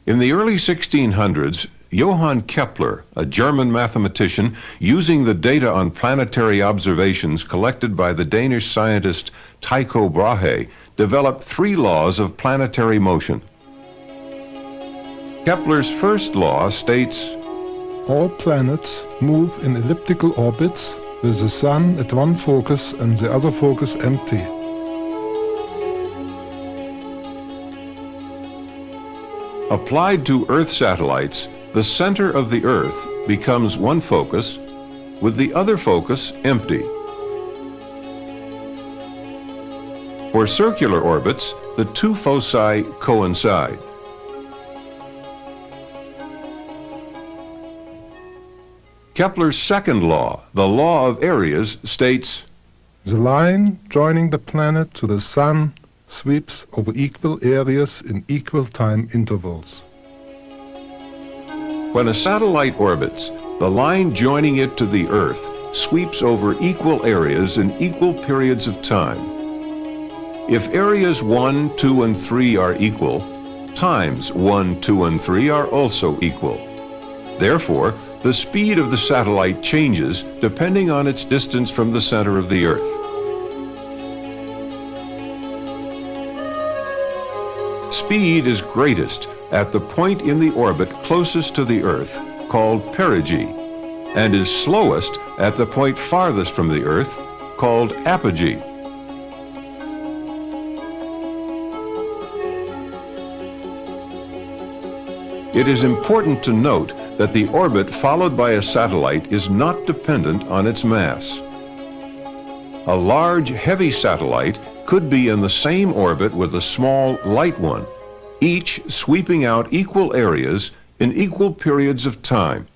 In the early 1600s, Johann Kepler, a German mathematician, using the data on planetary observations collected by the Danish scientist Tycho Brahe, developed 3 laws of planetary motion. Kepler's first law states, all planets move in elliptical orbits with the Sun at one focus and the other focus empty. Applied to Earth satellites, the center of the Earth becomes one focus, with the other focus empty. For circular orbits, the 2 foci coincide. Kepler's second law, the law of areas, states, the line joining the planet to the Sun sweeps over equal areas in equal time intervals. When a satellite orbits, the line joining it to the Earth sweeps over equal areas in equal periods of time. If areas 1, 2, and 3 are equal, times 1, 2, and 3 are also equal. Therefore, the speed of the satellite changes depending on its distance from the center of the Earth. Speed is greatest at the point in the orbit closest to the Earth, called perigee, and is slowest at the point farthest from the Earth, called apogee. It is important to note that the orbit followed by a satellite is not dependent on its mass. A large, heavy satellite could be in the same orbit with a small, light one, each sweeping out equal areas in equal periods of time.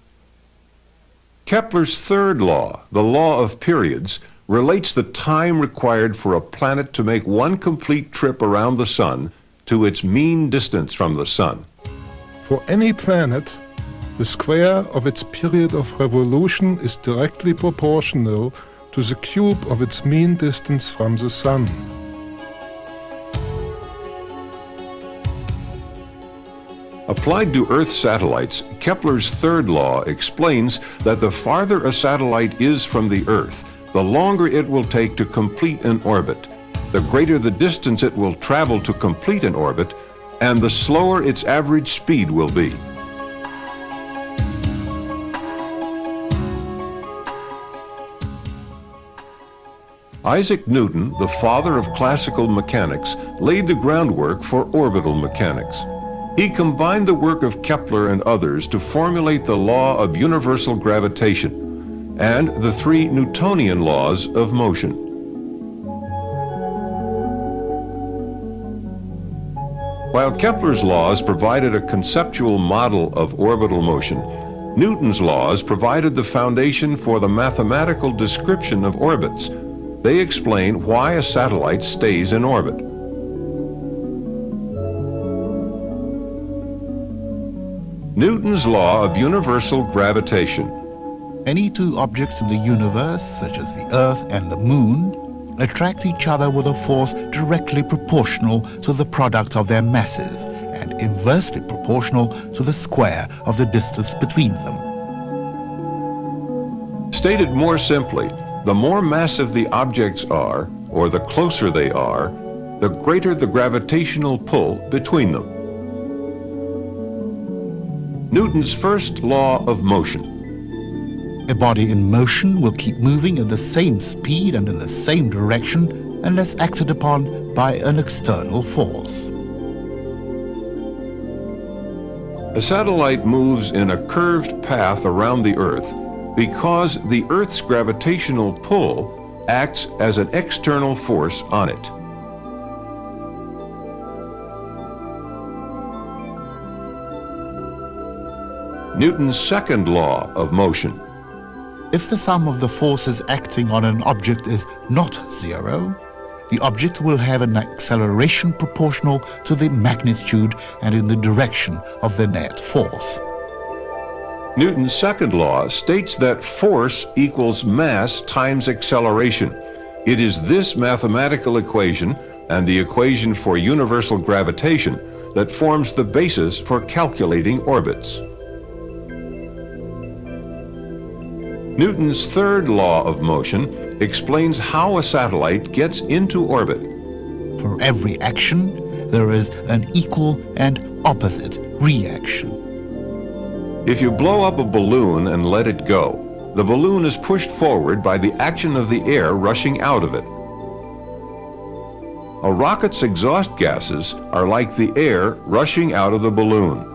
Kepler's third law, the law of periods, relates the time required for a planet to make one complete trip around the Sun to its mean distance from the Sun. For any planet, the square of its period of revolution is directly proportional to the cube of its mean distance from the Sun. Applied to Earth satellites, Kepler's third law explains that the farther a satellite is from the Earth, the longer it will take to complete an orbit, the greater the distance it will travel to complete an orbit, and the slower its average speed will be. Isaac Newton, the father of classical mechanics, laid the groundwork for orbital mechanics. He combined the work of Kepler and others to formulate the law of universal gravitation and the 3 Newtonian laws of motion. While Kepler's laws provided a conceptual model of orbital motion, Newton's laws provided the foundation for the mathematical description of orbits. They explain why a satellite stays in orbit. Newton's law of universal gravitation. Any 2 objects in the universe, such as the Earth and the Moon, attract each other with a force directly proportional to the product of their masses and inversely proportional to the square of the distance between them. Stated more simply, the more massive the objects are, or the closer they are, the greater the gravitational pull between them. Newton's first law of motion. A body in motion will keep moving at the same speed and in the same direction unless acted upon by an external force. A satellite moves in a curved path around the Earth because the Earth's gravitational pull acts as an external force on it. Newton's second law of motion. If the sum of the forces acting on an object is not 0, the object will have an acceleration proportional to the magnitude and in the direction of the net force. Newton's second law states that force equals mass times acceleration. It is this mathematical equation and the equation for universal gravitation that forms the basis for calculating orbits. Newton's third law of motion explains how a satellite gets into orbit. For every action, there is an equal and opposite reaction. If you blow up a balloon and let it go, the balloon is pushed forward by the action of the air rushing out of it. A rocket's exhaust gases are like the air rushing out of the balloon.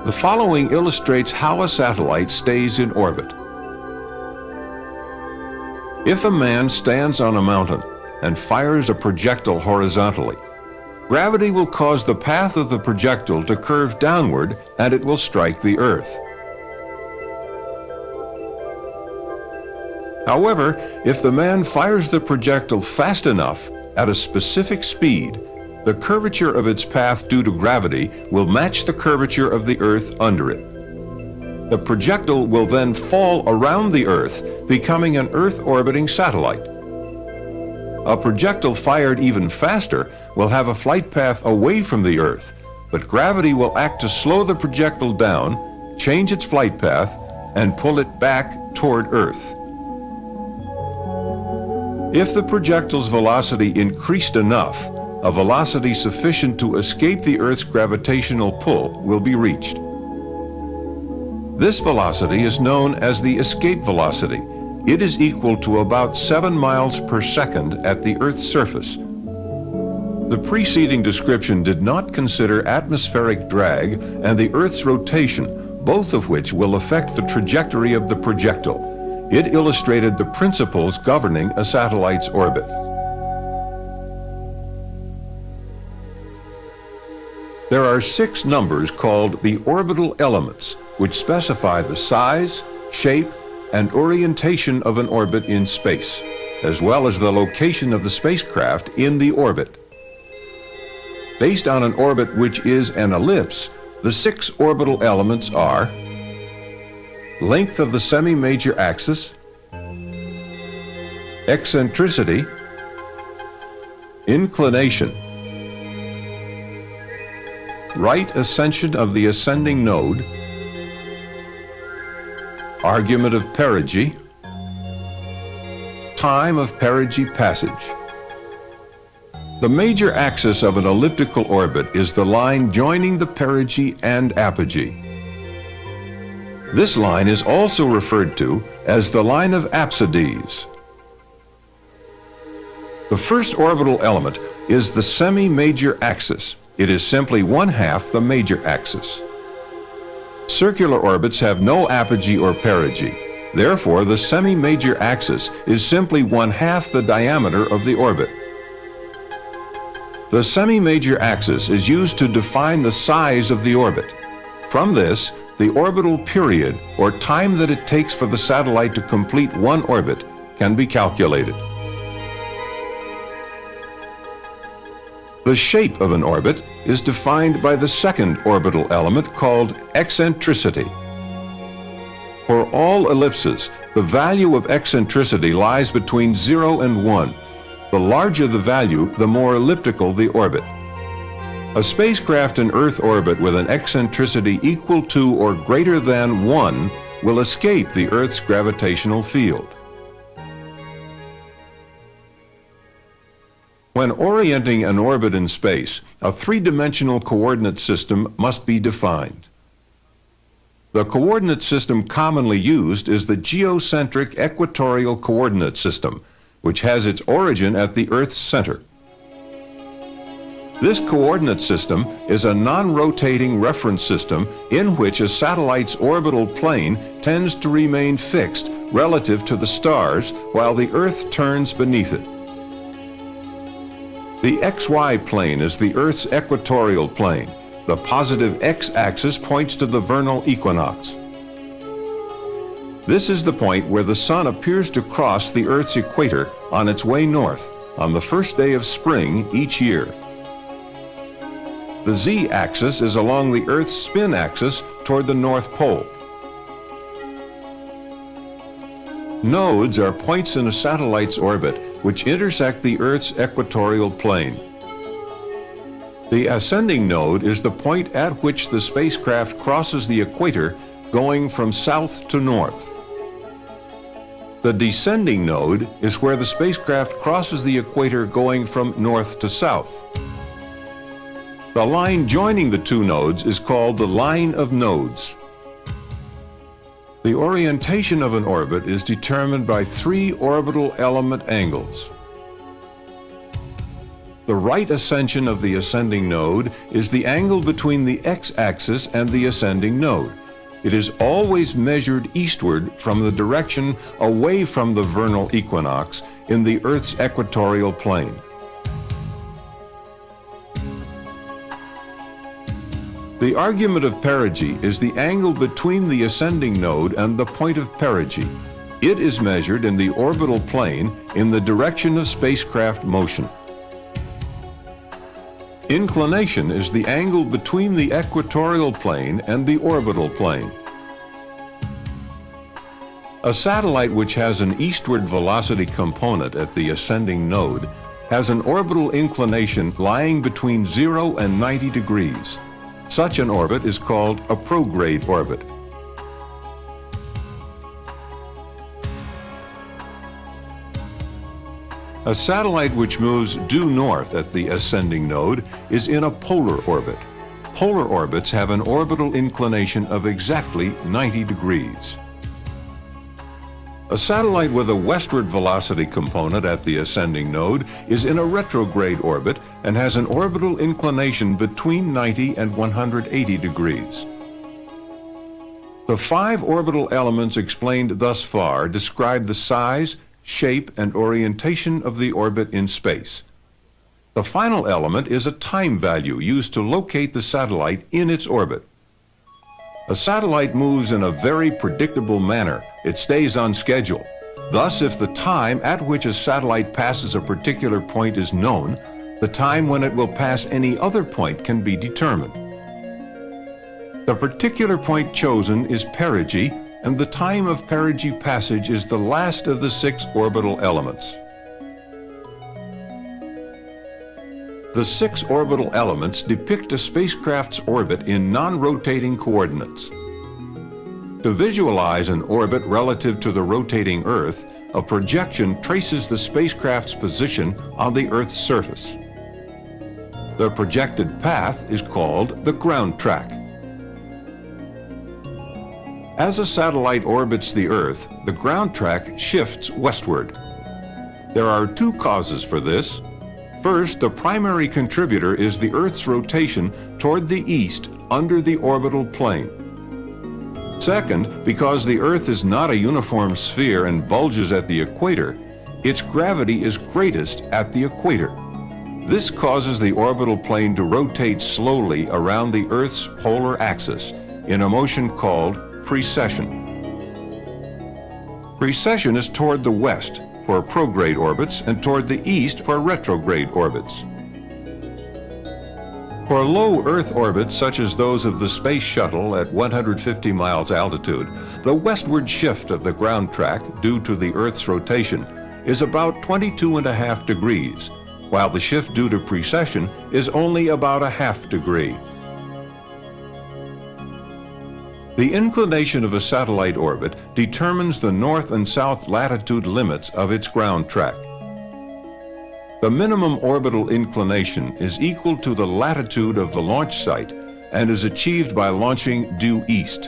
The following illustrates how a satellite stays in orbit. If a man stands on a mountain and fires a projectile horizontally, gravity will cause the path of the projectile to curve downward and it will strike the Earth. However, if the man fires the projectile fast enough at a specific speed, the curvature of its path due to gravity will match the curvature of the Earth under it. The projectile will then fall around the Earth, becoming an Earth-orbiting satellite. A projectile fired even faster will have a flight path away from the Earth, but gravity will act to slow the projectile down, change its flight path, and pull it back toward Earth. If the projectile's velocity increased enough, a velocity sufficient to escape the Earth's gravitational pull will be reached. This velocity is known as the escape velocity. It is equal to about 7 miles per second at the Earth's surface. The preceding description did not consider atmospheric drag and the Earth's rotation, both of which will affect the trajectory of the projectile. It illustrated the principles governing a satellite's orbit. There are 6 numbers called the orbital elements, which specify the size, shape, and orientation of an orbit in space, as well as the location of the spacecraft in the orbit. Based on an orbit which is an ellipse, the 6 orbital elements are length of the semi-major axis, eccentricity, inclination, right ascension of the ascending node, argument of perigee, time of perigee passage. The major axis of an elliptical orbit is the line joining the perigee and apogee. This line is also referred to as the line of apsides. The first orbital element is the semi-major axis. It is simply 1/2 the major axis. Circular orbits have no apogee or perigee. Therefore, the semi-major axis is simply 1/2 the diameter of the orbit. The semi-major axis is used to define the size of the orbit. From this, the orbital period, or time that it takes for the satellite to complete one orbit, can be calculated. The shape of an orbit is defined by the second orbital element called eccentricity. For all ellipses, the value of eccentricity lies between 0 and 1. The larger the value, the more elliptical the orbit. A spacecraft in Earth orbit with an eccentricity equal to or greater than 1 will escape the Earth's gravitational field. When orienting an orbit in space, a 3-dimensional coordinate system must be defined. The coordinate system commonly used is the geocentric equatorial coordinate system, which has its origin at the Earth's center. This coordinate system is a non-rotating reference system in which a satellite's orbital plane tends to remain fixed relative to the stars while the Earth turns beneath it. The XY plane is the Earth's equatorial plane. The positive x-axis points to the vernal equinox. This is the point where the sun appears to cross the Earth's equator on its way north on the first day of spring each year. The z-axis is along the Earth's spin axis toward the North Pole. Nodes are points in a satellite's orbit which intersect the Earth's equatorial plane. The ascending node is the point at which the spacecraft crosses the equator going from south to north. The descending node is where the spacecraft crosses the equator going from north to south. The line joining the two nodes is called the line of nodes. The orientation of an orbit is determined by three orbital element angles. The right ascension of the ascending node is the angle between the x-axis and the ascending node. It is always measured eastward from the direction away from the vernal equinox in the Earth's equatorial plane. The argument of perigee is the angle between the ascending node and the point of perigee. It is measured in the orbital plane in the direction of spacecraft motion. Inclination is the angle between the equatorial plane and the orbital plane. A satellite which has an eastward velocity component at the ascending node has an orbital inclination lying between 0 and 90 degrees. Such an orbit is called a prograde orbit. A satellite which moves due north at the ascending node is in a polar orbit. Polar orbits have an orbital inclination of exactly 90 degrees. A satellite with a westward velocity component at the ascending node is in a retrograde orbit and has an orbital inclination between 90 and 180 degrees. The 5 orbital elements explained thus far describe the size, shape, and orientation of the orbit in space. The final element is a time value used to locate the satellite in its orbit. A satellite moves in a very predictable manner. It stays on schedule. Thus, if the time at which a satellite passes a particular point is known, the time when it will pass any other point can be determined. The particular point chosen is perigee, and the time of perigee passage is the last of the 6 orbital elements. The 6 orbital elements depict a spacecraft's orbit in non-rotating coordinates. To visualize an orbit relative to the rotating Earth, a projection traces the spacecraft's position on the Earth's surface. The projected path is called the ground track. As a satellite orbits the Earth, the ground track shifts westward. There are 2 causes for this. First, the primary contributor is the Earth's rotation toward the east under the orbital plane. Second, because the Earth is not a uniform sphere and bulges at the equator, its gravity is greatest at the equator. This causes the orbital plane to rotate slowly around the Earth's polar axis in a motion called precession. Precession is toward the west for prograde orbits and toward the east for retrograde orbits. For low Earth orbits such as those of the Space Shuttle at 150 miles altitude, the westward shift of the ground track due to the Earth's rotation is about 22.5 degrees, while the shift due to precession is only about a half degree. The inclination of a satellite orbit determines the north and south latitude limits of its ground track. The minimum orbital inclination is equal to the latitude of the launch site and is achieved by launching due east.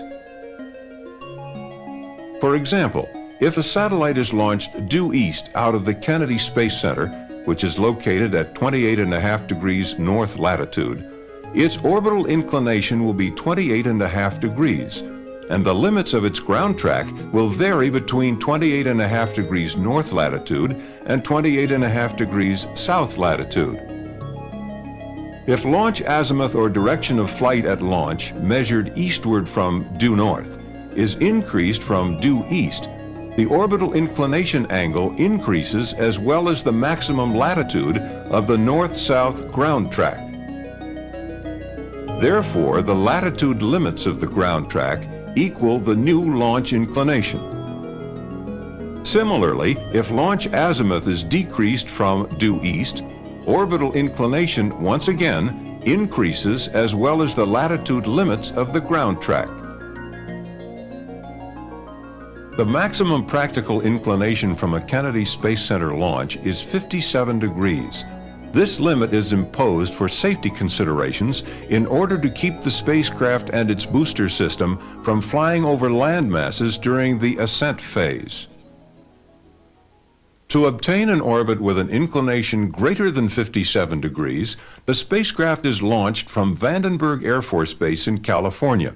For example, if a satellite is launched due east out of the Kennedy Space Center, which is located at 28.5 degrees north latitude, its orbital inclination will be 28.5 degrees, and the limits of its ground track will vary between 28.5 degrees north latitude and 28.5 degrees south latitude. If launch azimuth or direction of flight at launch measured eastward from due north is increased from due east, the orbital inclination angle increases as well as the maximum latitude of the north-south ground track. Therefore, the latitude limits of the ground track equal the new launch inclination. Similarly, if launch azimuth is decreased from due east, orbital inclination once again increases as well as the latitude limits of the ground track. The maximum practical inclination from a Kennedy Space Center launch is 57 degrees. This limit is imposed for safety considerations in order to keep the spacecraft and its booster system from flying over land masses during the ascent phase. To obtain an orbit with an inclination greater than 57 degrees, the spacecraft is launched from Vandenberg Air Force Base in California.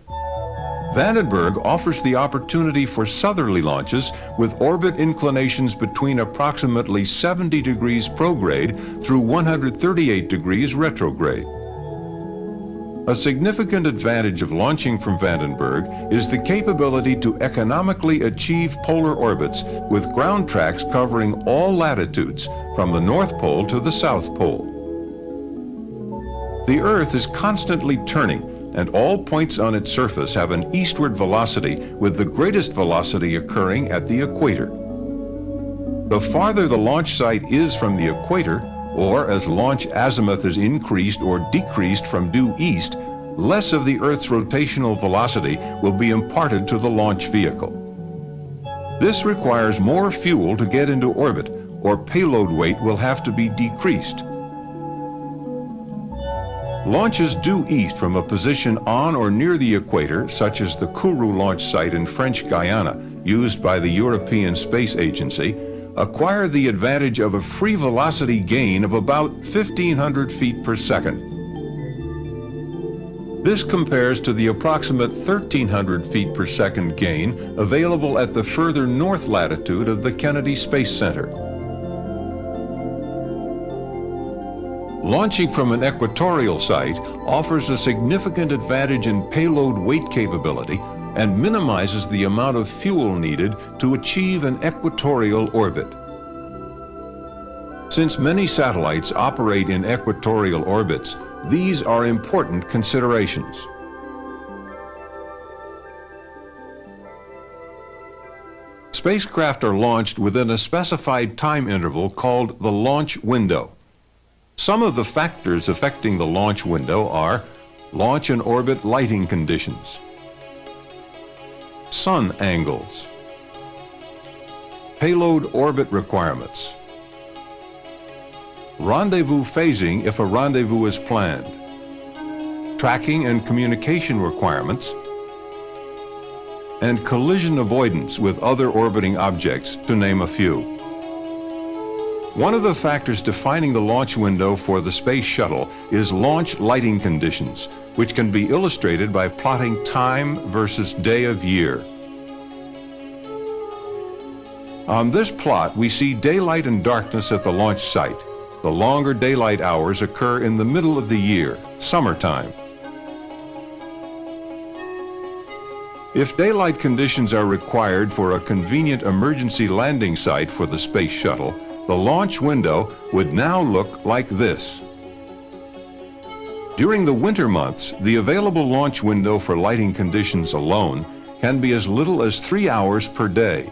Vandenberg offers the opportunity for southerly launches with orbit inclinations between approximately 70 degrees prograde through 138 degrees retrograde. A significant advantage of launching from Vandenberg is the capability to economically achieve polar orbits with ground tracks covering all latitudes from the North Pole to the South Pole. The Earth is constantly turning, and all points on its surface have an eastward velocity, with the greatest velocity occurring at the equator. The farther the launch site is from the equator, or as launch azimuth is increased or decreased from due east, less of the Earth's rotational velocity will be imparted to the launch vehicle. This requires more fuel to get into orbit, or payload weight will have to be decreased. Launches due east from a position on or near the equator, such as the Kourou launch site in French Guiana, used by the European Space Agency, acquire the advantage of a free velocity gain of about 1,500 feet per second. This compares to the approximate 1,300 feet per second gain available at the further north latitude of the Kennedy Space Center. Launching from an equatorial site offers a significant advantage in payload weight capability and minimizes the amount of fuel needed to achieve an equatorial orbit. Since many satellites operate in equatorial orbits, these are important considerations. Spacecraft are launched within a specified time interval called the launch window. Some of the factors affecting the launch window are launch and orbit lighting conditions, sun angles, payload orbit requirements, rendezvous phasing if a rendezvous is planned, tracking and communication requirements, and collision avoidance with other orbiting objects, to name a few. One of the factors defining the launch window for the Space Shuttle is launch lighting conditions, which can be illustrated by plotting time versus day of year. On this plot, we see daylight and darkness at the launch site. The longer daylight hours occur in the middle of the year, summertime. If daylight conditions are required for a convenient emergency landing site for the Space Shuttle, the launch window would now look like this. During the winter months, the available launch window for lighting conditions alone can be as little as 3 hours per day.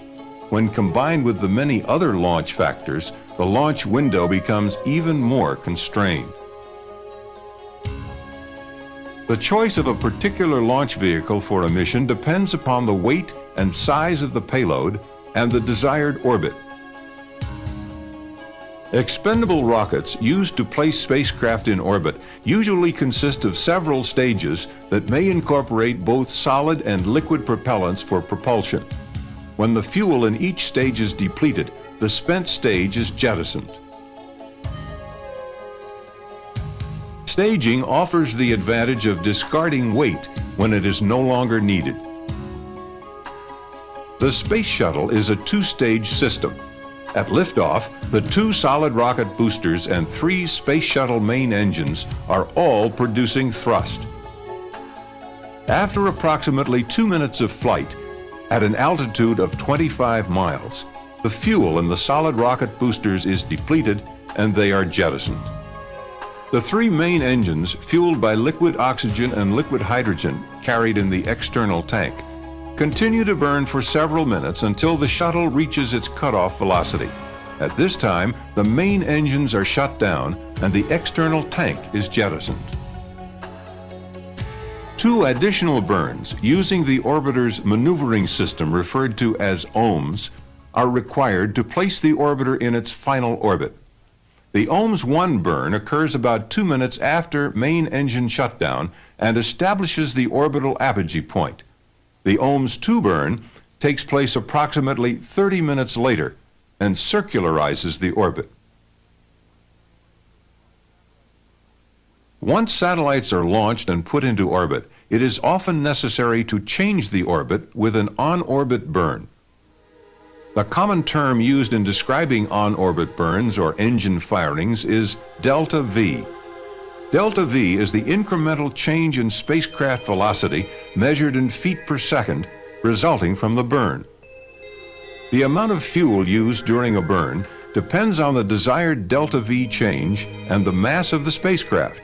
When combined with the many other launch factors, the launch window becomes even more constrained. The choice of a particular launch vehicle for a mission depends upon the weight and size of the payload and the desired orbit. Expendable rockets used to place spacecraft in orbit usually consist of several stages that may incorporate both solid and liquid propellants for propulsion. When the fuel in each stage is depleted, the spent stage is jettisoned. Staging offers the advantage of discarding weight when it is no longer needed. The Space Shuttle is a two-stage system. At liftoff, the 2 solid rocket boosters and 3 Space Shuttle main engines are all producing thrust. After approximately 2 minutes of flight, at an altitude of 25 miles, the fuel in the solid rocket boosters is depleted and they are jettisoned. The 3 main engines, fueled by liquid oxygen and liquid hydrogen carried in the external tank, continue to burn for several minutes until the shuttle reaches its cutoff velocity. At this time, the main engines are shut down and the external tank is jettisoned. 2 additional burns using the orbiter's maneuvering system referred to as ohms are required to place the orbiter in its final orbit. The ohms 1 burn occurs about 2 minutes after main engine shutdown and establishes the orbital apogee point. The ohms 2 burn takes place approximately 30 minutes later and circularizes the orbit. Once satellites are launched and put into orbit, it is often necessary to change the orbit with an on-orbit burn. The common term used in describing on-orbit burns or engine firings is delta V. Delta V is the incremental change in spacecraft velocity measured in feet per second resulting from the burn. The amount of fuel used during a burn depends on the desired delta V change and the mass of the spacecraft.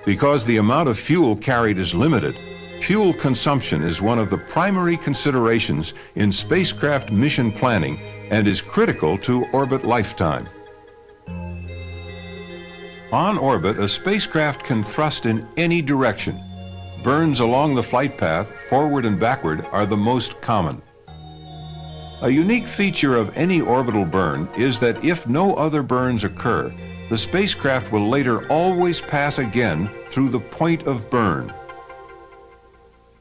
Because the amount of fuel carried is limited, fuel consumption is one of the primary considerations in spacecraft mission planning and is critical to orbit lifetime. On orbit, a spacecraft can thrust in any direction. Burns along the flight path, forward and backward, are the most common. A unique feature of any orbital burn is that if no other burns occur, the spacecraft will later always pass again through the point of burn.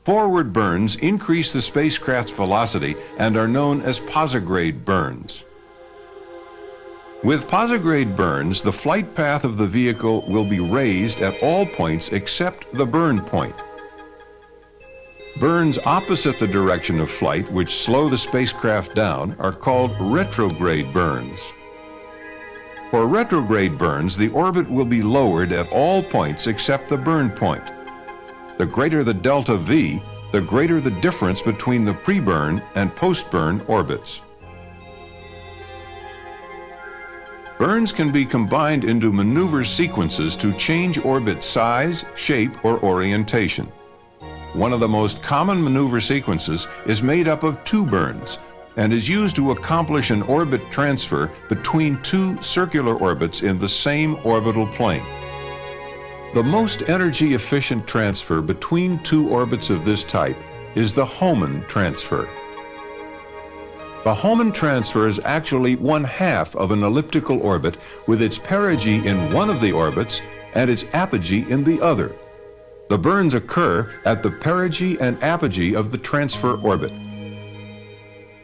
Forward burns increase the spacecraft's velocity and are known as posigrade burns. With posigrade burns, the flight path of the vehicle will be raised at all points except the burn point. Burns opposite the direction of flight, which slow the spacecraft down, are called retrograde burns. For retrograde burns, the orbit will be lowered at all points except the burn point. The greater the delta V, the greater the difference between the pre-burn and post-burn orbits. Burns can be combined into maneuver sequences to change orbit size, shape, or orientation. One of the most common maneuver sequences is made up of 2 burns and is used to accomplish an orbit transfer between 2 circular orbits in the same orbital plane. The most energy-efficient transfer between 2 orbits of this type is the Hohmann transfer. The Hohmann transfer is actually 1/2 of an elliptical orbit with its perigee in one of the orbits and its apogee in the other. The burns occur at the perigee and apogee of the transfer orbit.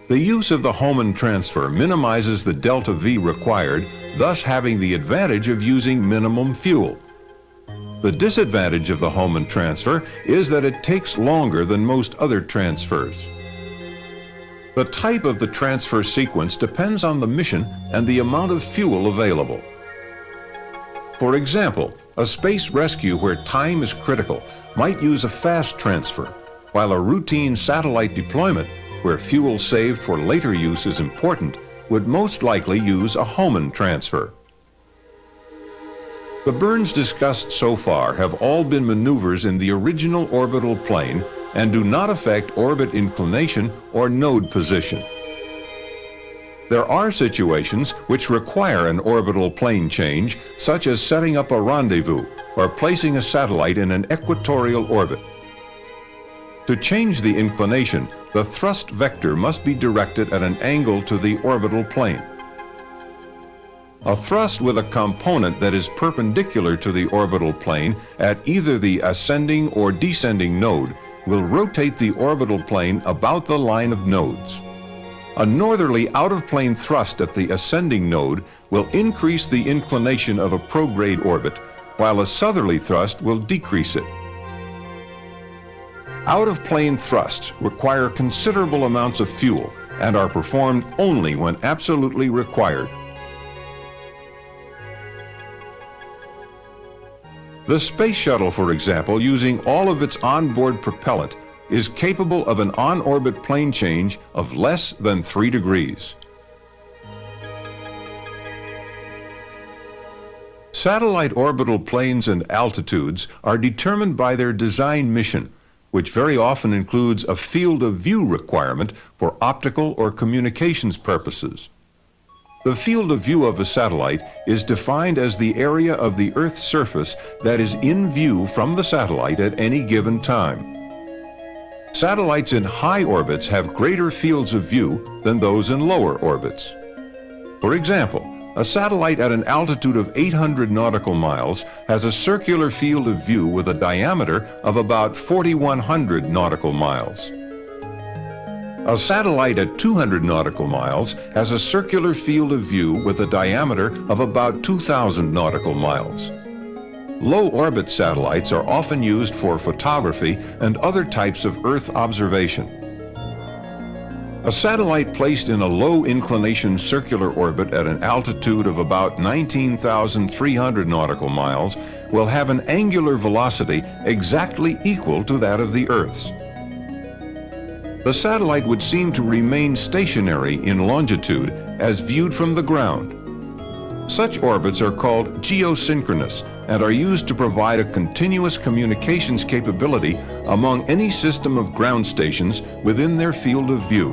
The use of the Hohmann transfer minimizes the delta V required, thus having the advantage of using minimum fuel. The disadvantage of the Hohmann transfer is that it takes longer than most other transfers. The type of the transfer sequence depends on the mission and the amount of fuel available. For example, a space rescue where time is critical might use a fast transfer, while a routine satellite deployment where fuel saved for later use is important would most likely use a Hohmann transfer. The burns discussed so far have all been maneuvers in the original orbital plane and do not affect orbit inclination or node position. There are situations which require an orbital plane change, such as setting up a rendezvous or placing a satellite in an equatorial orbit. To change the inclination, the thrust vector must be directed at an angle to the orbital plane. A thrust with a component that is perpendicular to the orbital plane at either the ascending or descending node will rotate the orbital plane about the line of nodes. A northerly out-of-plane thrust at the ascending node will increase the inclination of a prograde orbit, while a southerly thrust will decrease it. Out-of-plane thrusts require considerable amounts of fuel and are performed only when absolutely required. The Space Shuttle, for example, using all of its onboard propellant, is capable of an on-orbit plane change of less than 3 degrees. Satellite orbital planes and altitudes are determined by their design mission, which very often includes a field of view requirement for optical or communications purposes. The field of view of a satellite is defined as the area of the Earth's surface that is in view from the satellite at any given time. Satellites in high orbits have greater fields of view than those in lower orbits. For example, a satellite at an altitude of 800 nautical miles has a circular field of view with a diameter of about 4,100 nautical miles. A satellite at 200 nautical miles has a circular field of view with a diameter of about 2,000 nautical miles. Low-orbit satellites are often used for photography and other types of Earth observation. A satellite placed in a low-inclination circular orbit at an altitude of about 19,300 nautical miles will have an angular velocity exactly equal to that of the Earth's. The satellite would seem to remain stationary in longitude as viewed from the ground. Such orbits are called geosynchronous and are used to provide a continuous communications capability among any system of ground stations within their field of view.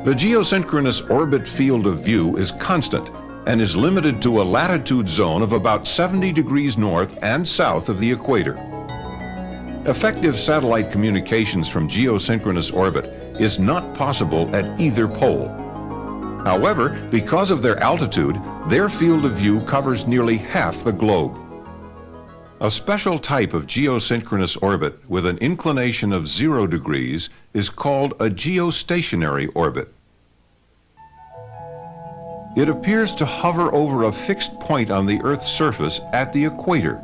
The geosynchronous orbit field of view is constant and is limited to a latitude zone of about 70 degrees north and south of the equator. Effective satellite communications from geosynchronous orbit is not possible at either pole. However, because of their altitude, their field of view covers nearly half the globe. A special type of geosynchronous orbit with an inclination of 0 degrees is called a geostationary orbit. It appears to hover over a fixed point on the Earth's surface at the equator.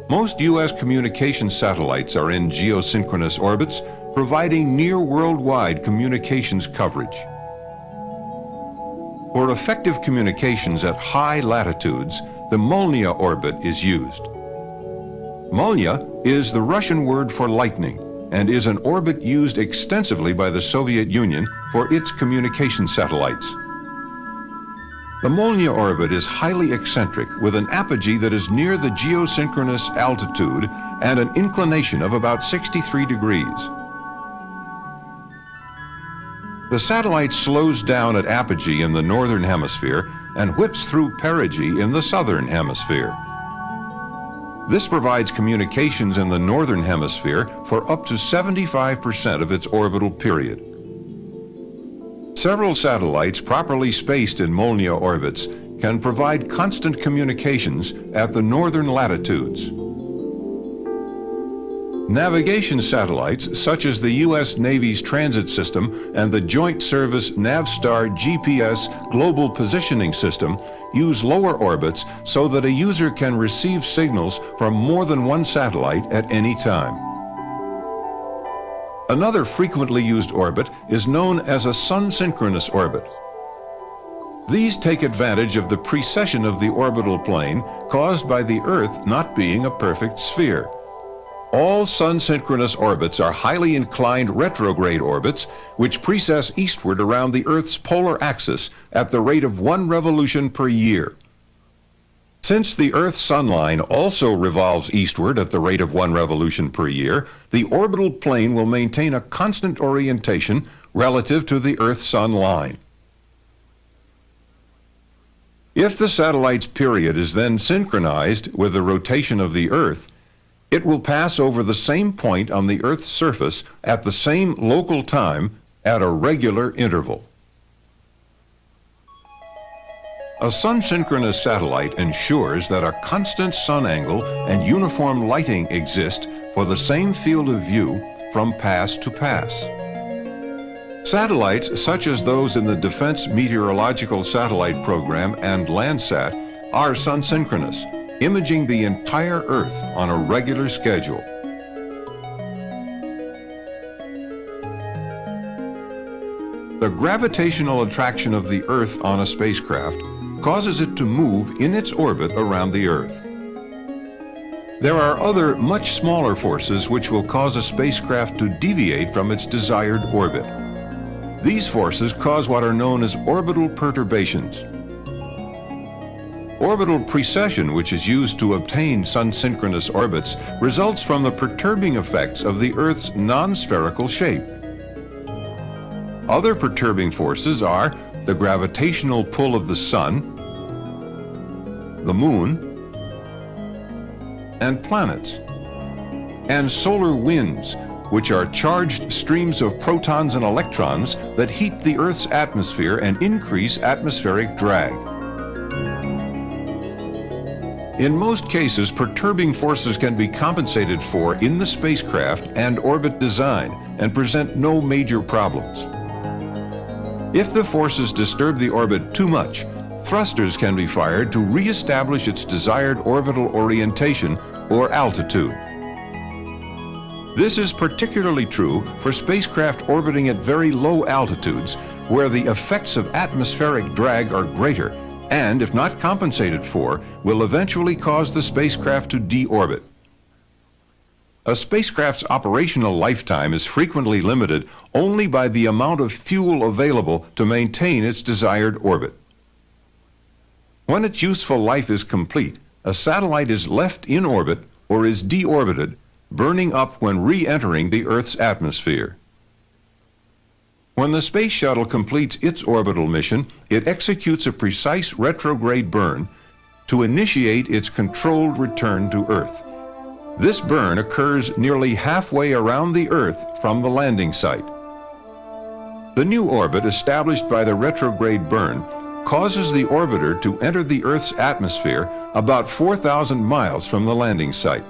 Most U.S. communication satellites are in geosynchronous orbits, providing near worldwide communications coverage. For effective communications at high latitudes, the Molniya orbit is used. Molniya is the Russian word for lightning and is an orbit used extensively by the Soviet Union for its communication satellites. The Molniya orbit is highly eccentric with an apogee that is near the geosynchronous altitude and an inclination of about 63 degrees. The satellite slows down at apogee in the northern hemisphere and whips through perigee in the southern hemisphere. This provides communications in the northern hemisphere for up to 75% of its orbital period. Several satellites properly spaced in Molniya orbits can provide constant communications at the northern latitudes. Navigation satellites, such as the U.S. Navy's Transit System and the Joint Service Navstar GPS Global Positioning System, use lower orbits so that a user can receive signals from more than one satellite at any time. Another frequently used orbit is known as a sun-synchronous orbit. These take advantage of the precession of the orbital plane caused by the Earth not being a perfect sphere. All sun-synchronous orbits are highly inclined retrograde orbits which precess eastward around the Earth's polar axis at the rate of 1 revolution per year. Since the Earth-Sun line also revolves eastward at the rate of 1 revolution per year, the orbital plane will maintain a constant orientation relative to the Earth-Sun line. If the satellite's period is then synchronized with the rotation of the Earth, it will pass over the same point on the Earth's surface at the same local time at a regular interval. A sun-synchronous satellite ensures that a constant sun angle and uniform lighting exist for the same field of view from pass to pass. Satellites such as those in the Defense Meteorological Satellite Program and Landsat are sun-synchronous, imaging the entire Earth on a regular schedule. The gravitational attraction of the Earth on a spacecraft causes it to move in its orbit around the Earth. There are other, much smaller forces which will cause a spacecraft to deviate from its desired orbit. These forces cause what are known as orbital perturbations. Orbital precession, which is used to obtain sun-synchronous orbits, results from the perturbing effects of the Earth's non-spherical shape. Other perturbing forces are the gravitational pull of the Sun, the Moon, and planets. and solar winds, which are charged streams of protons and electrons that heat the Earth's atmosphere and increase atmospheric drag. In most cases, perturbing forces can be compensated for in the spacecraft and orbit design and present no major problems. If the forces disturb the orbit too much, thrusters can be fired to re-establish its desired orbital orientation or altitude. This is particularly true for spacecraft orbiting at very low altitudes, where the effects of atmospheric drag are greater and, if not compensated for, will eventually cause the spacecraft to deorbit. A spacecraft's operational lifetime is frequently limited only by the amount of fuel available to maintain its desired orbit. When its useful life is complete, a satellite is left in orbit or is deorbited, burning up when re-entering the Earth's atmosphere. When the space shuttle completes its orbital mission, it executes a precise retrograde burn to initiate its controlled return to Earth. This burn occurs nearly halfway around the Earth from the landing site. The new orbit established by the retrograde burn causes the orbiter to enter the Earth's atmosphere about 4,000 miles from the landing site.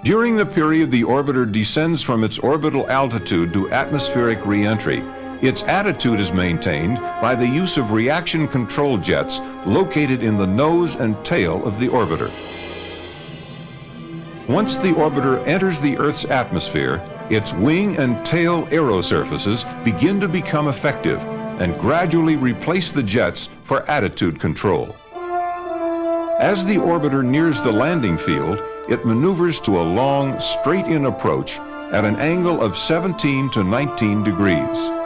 During the period the orbiter descends from its orbital altitude to atmospheric re-entry, its attitude is maintained by the use of reaction control jets located in the nose and tail of the orbiter. Once the orbiter enters the Earth's atmosphere, its wing and tail aerosurfaces begin to become effective and gradually replace the jets for attitude control. As the orbiter nears the landing field, it maneuvers to a long, straight-in approach at an angle of 17 to 19 degrees.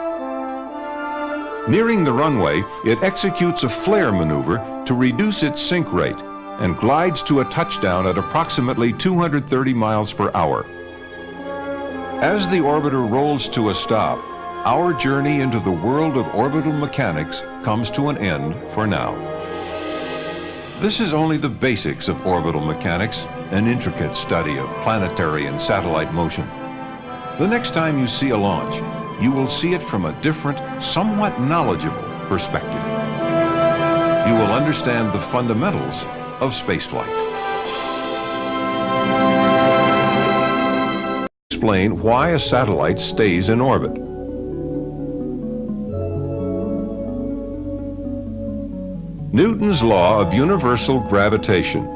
Nearing the runway, it executes a flare maneuver to reduce its sink rate and glides to a touchdown at approximately 230 miles per hour. As the orbiter rolls to a stop, our journey into the world of orbital mechanics comes to an end for now. This is only the basics of orbital mechanics, an intricate study of planetary and satellite motion. The next time you see a launch, you will see it from a different, somewhat knowledgeable perspective. You will understand the fundamentals of spaceflight. Explain why a satellite stays in orbit. Newton's law of universal gravitation.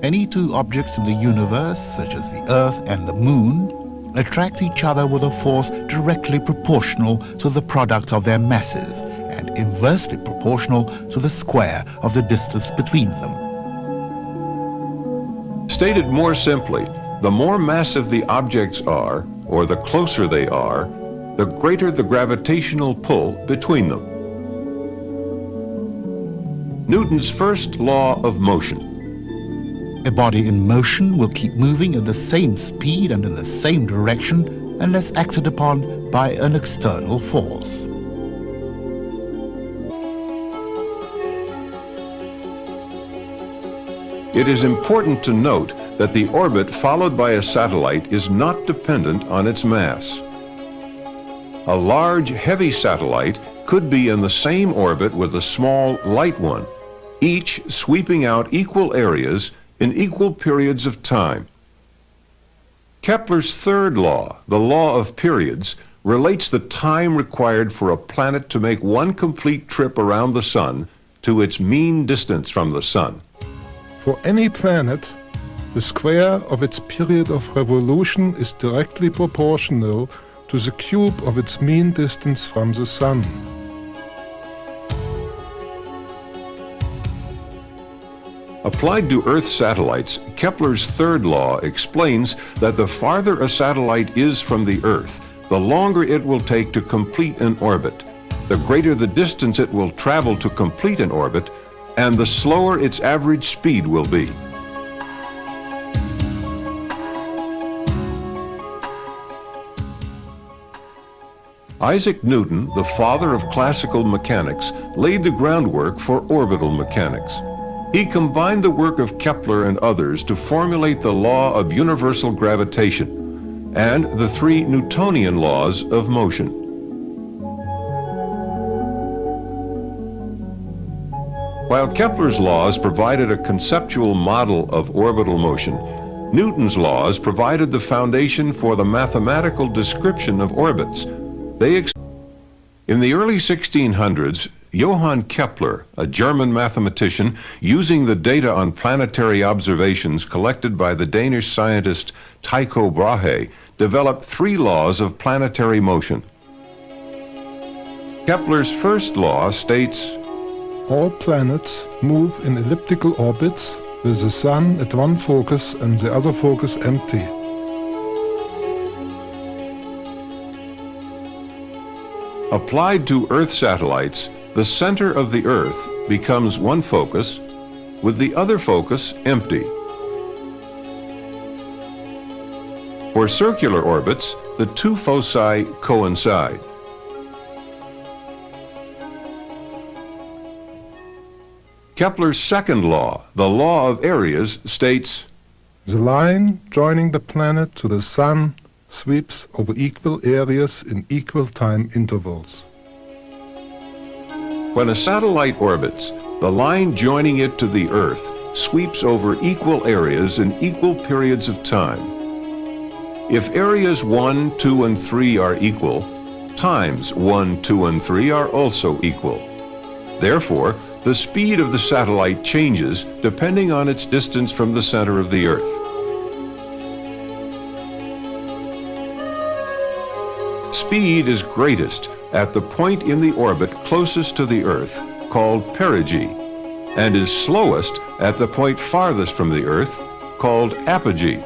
Any two objects in the universe, such as the Earth and the Moon, attract each other with a force directly proportional to the product of their masses and inversely proportional to the square of the distance between them. Stated more simply, the more massive the objects are, or the closer they are, the greater the gravitational pull between them. Newton's first law of motion. A body in motion will keep moving at the same speed and in the same direction unless acted upon by an external force. It is important to note that the orbit followed by a satellite is not dependent on its mass. A large, heavy satellite could be in the same orbit with a small, light one, each sweeping out equal areas in equal periods of time. Kepler's third law, the law of periods, relates the time required for a planet to make one complete trip around the Sun to its mean distance from the Sun. For any planet, the square of its period of revolution is directly proportional to the cube of its mean distance from the Sun. Applied to Earth satellites, Kepler's third law explains that the farther a satellite is from the Earth, the longer it will take to complete an orbit, the greater the distance it will travel to complete an orbit, and the slower its average speed will be. Isaac Newton, the father of classical mechanics, laid the groundwork for orbital mechanics. He combined the work of Kepler and others to formulate the law of universal gravitation, and the three Newtonian laws of motion. While Kepler's laws provided a conceptual model of orbital motion, Newton's laws provided the foundation for the mathematical description of orbits. In the early 1600s, Johann Kepler, a German mathematician, using the data on planetary observations collected by the Danish scientist Tycho Brahe, developed three laws of planetary motion. Kepler's first law states, all planets move in elliptical orbits with the Sun at one focus and the other focus empty. Applied to Earth satellites, the center of the Earth becomes one focus, with the other focus empty. For circular orbits, the two foci coincide. Kepler's second law, the law of areas, states, the line joining the planet to the Sun sweeps over equal areas in equal time intervals. When a satellite orbits, the line joining it to the Earth sweeps over equal areas in equal periods of time. If areas 1, 2, and 3 are equal, times 1, 2, and 3 are also equal. Therefore, the speed of the satellite changes depending on its distance from the center of the Earth. Speed is greatest at the point in the orbit closest to the Earth, called perigee, and is slowest at the point farthest from the Earth, called apogee.